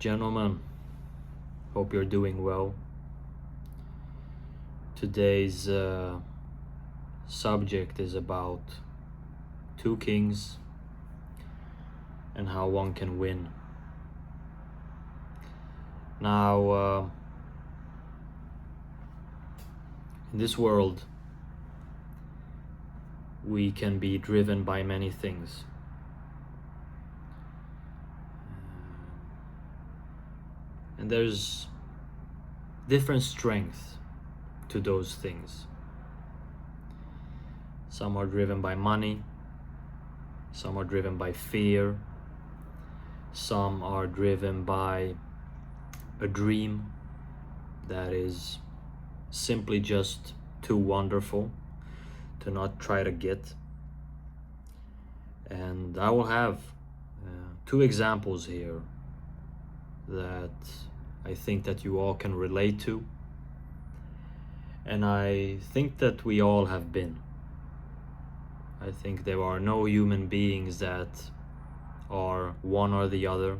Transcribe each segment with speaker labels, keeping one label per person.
Speaker 1: Gentlemen, hope you're doing well. Today's subject is about two kings and how one can win. Now, in this world, we can be driven by many things. And there's different strength to those things. Some are driven by money, some are driven by fear, some are driven by a dream that is simply just too wonderful to not try to get. And I will have two examples here that I think that you all can relate to, and I think that we all have been. I think there are no human beings that are one or the other.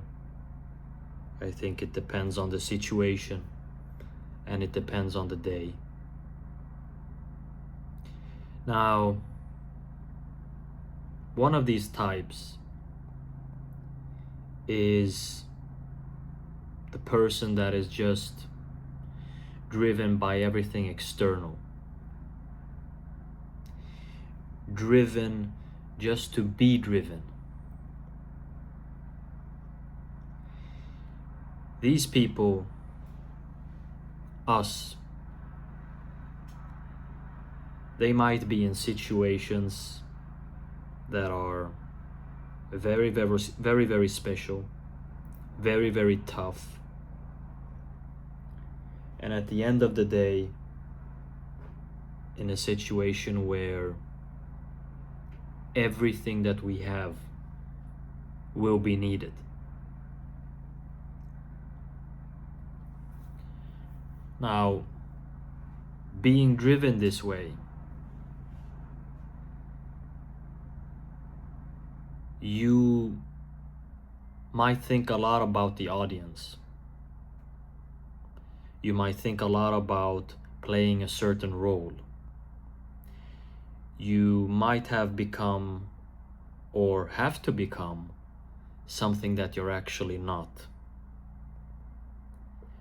Speaker 1: I think it depends on the situation and it depends on the day. Now, one of these types is the person that is just driven by everything external, driven just to be driven. These people, us, they might be in situations that are very, very, very, very special, very, very tough. And at the end of the day, in a situation where everything that we have will be needed. Now, being driven this way, you might think a lot about the audience. You might think a lot about playing a certain role. You might have become or have to become something that you're actually not.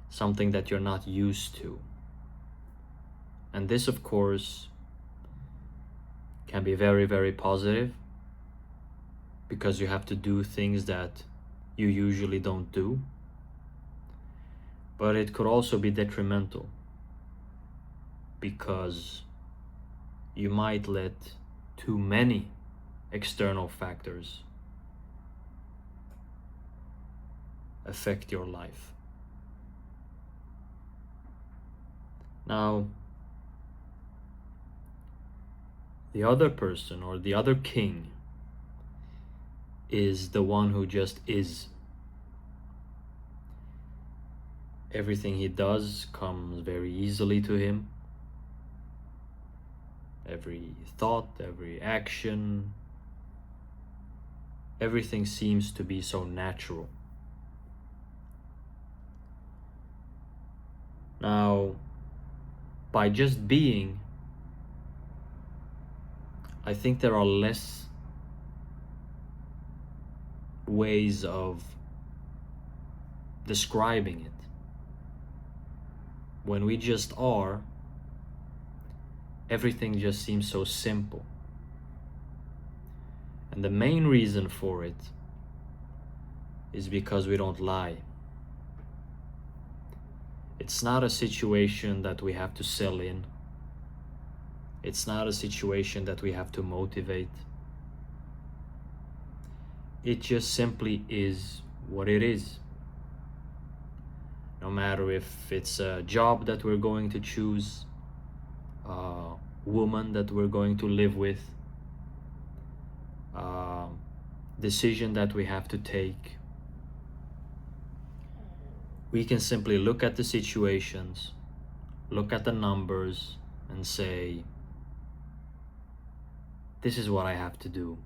Speaker 1: Something that you're not used to. And this, of course, can be very, very positive because you have to do things that you usually don't do. But it could also be detrimental because you might let too many external factors affect your life. Now, the other person or the other king is the one who just is. Everything he does comes very easily to him. Every thought, every action, everything seems to be so natural. Now, by just being, I think there are less ways of describing it. When we just are, everything just seems so simple. And the main reason for it is because we don't lie. It's not a situation that we have to sell in. It's not a situation that we have to motivate. It just simply is what it is. No matter if it's a job that we're going to choose, a woman that we're going to live with, a decision that we have to take. We can simply look at the situations, look at the numbers, and say, this is what I have to do.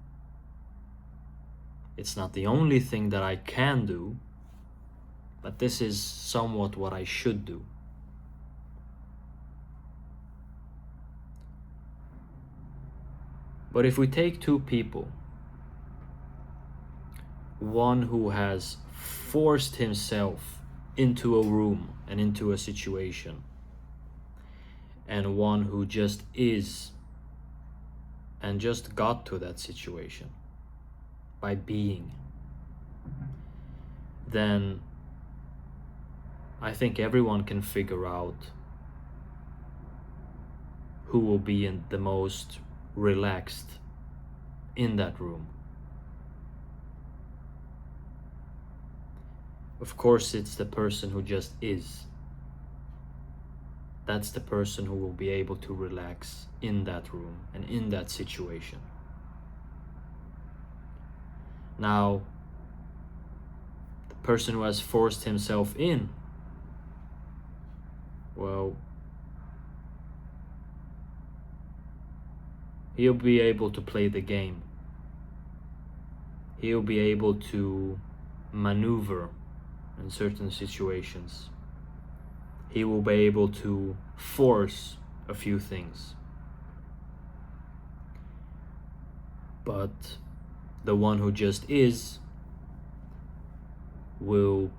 Speaker 1: It's not the only thing that I can do, but this is somewhat what I should do. But if we take two people, one who has forced himself into a room and into a situation, and one who just is and just got to that situation by being, then I think everyone can figure out who will be in the most relaxed in that room. Of course, it's the person who just is. That's the person who will be able to relax in that room and in that situation. Now, the person who has forced himself in, well, he'll be able to play the game. He'll be able to maneuver in certain situations. He will be able to force a few things. But the one who just is will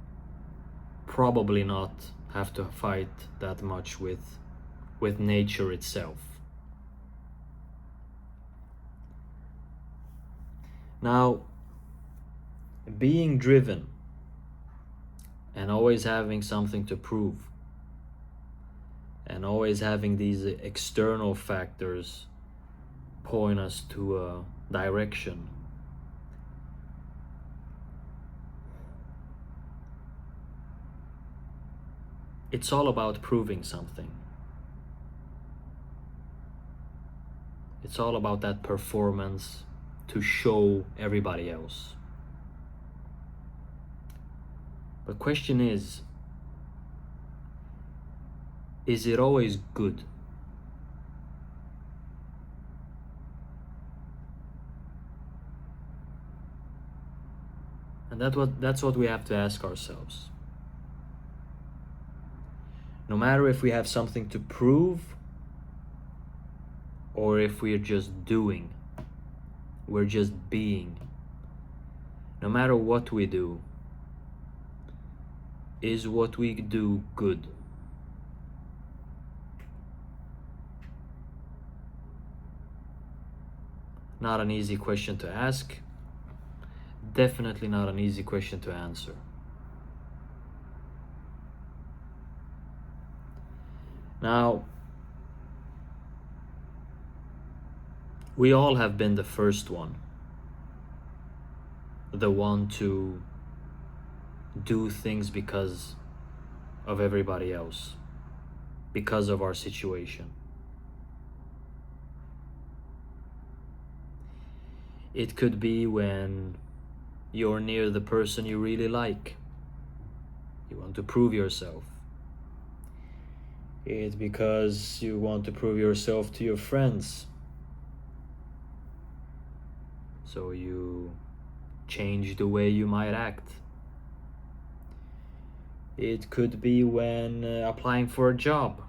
Speaker 1: probably not have to fight that much with nature itself. Now, being driven and always having something to prove and always having these external factors point us to a direction, it's all about proving something. It's all about that performance to show everybody else. The question is it always good? And that's what we have to ask ourselves. No matter if we have something to prove or if we're just doing, we're just being. No matter what we do, is what we do good? Not an easy question to ask. Definitely not an easy question to answer. Now, we all have been the first one, the one to do things because of everybody else, because of our situation. It could be when you're near the person you really like. You want to prove yourself. It's because you want to prove yourself to your friends. So you change the way you might act. It could be when applying for a job.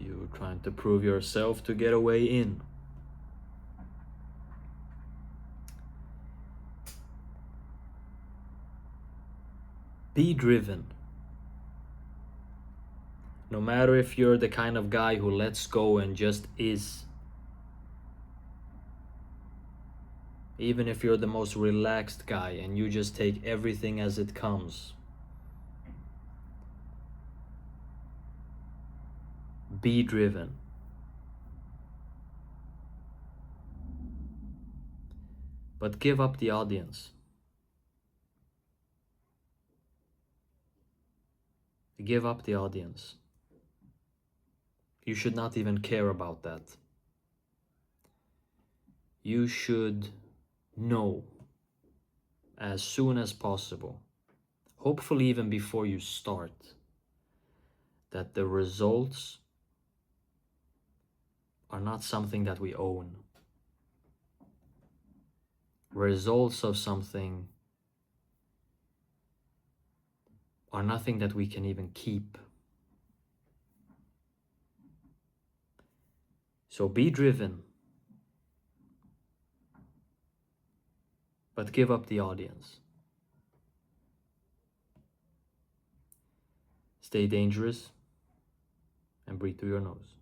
Speaker 1: You're trying to prove yourself to get a way in. Be driven. No matter if you're the kind of guy who lets go and just is. Even if you're the most relaxed guy and you just take everything as it comes. Be driven. But give up the audience. Give up the audience. You should not even care about that. You should know as soon as possible, hopefully even before you start, that the results are not something that we own. results of something are nothing that we can even keep. So be driven, but give up the audience. Stay dangerous and breathe through your nose.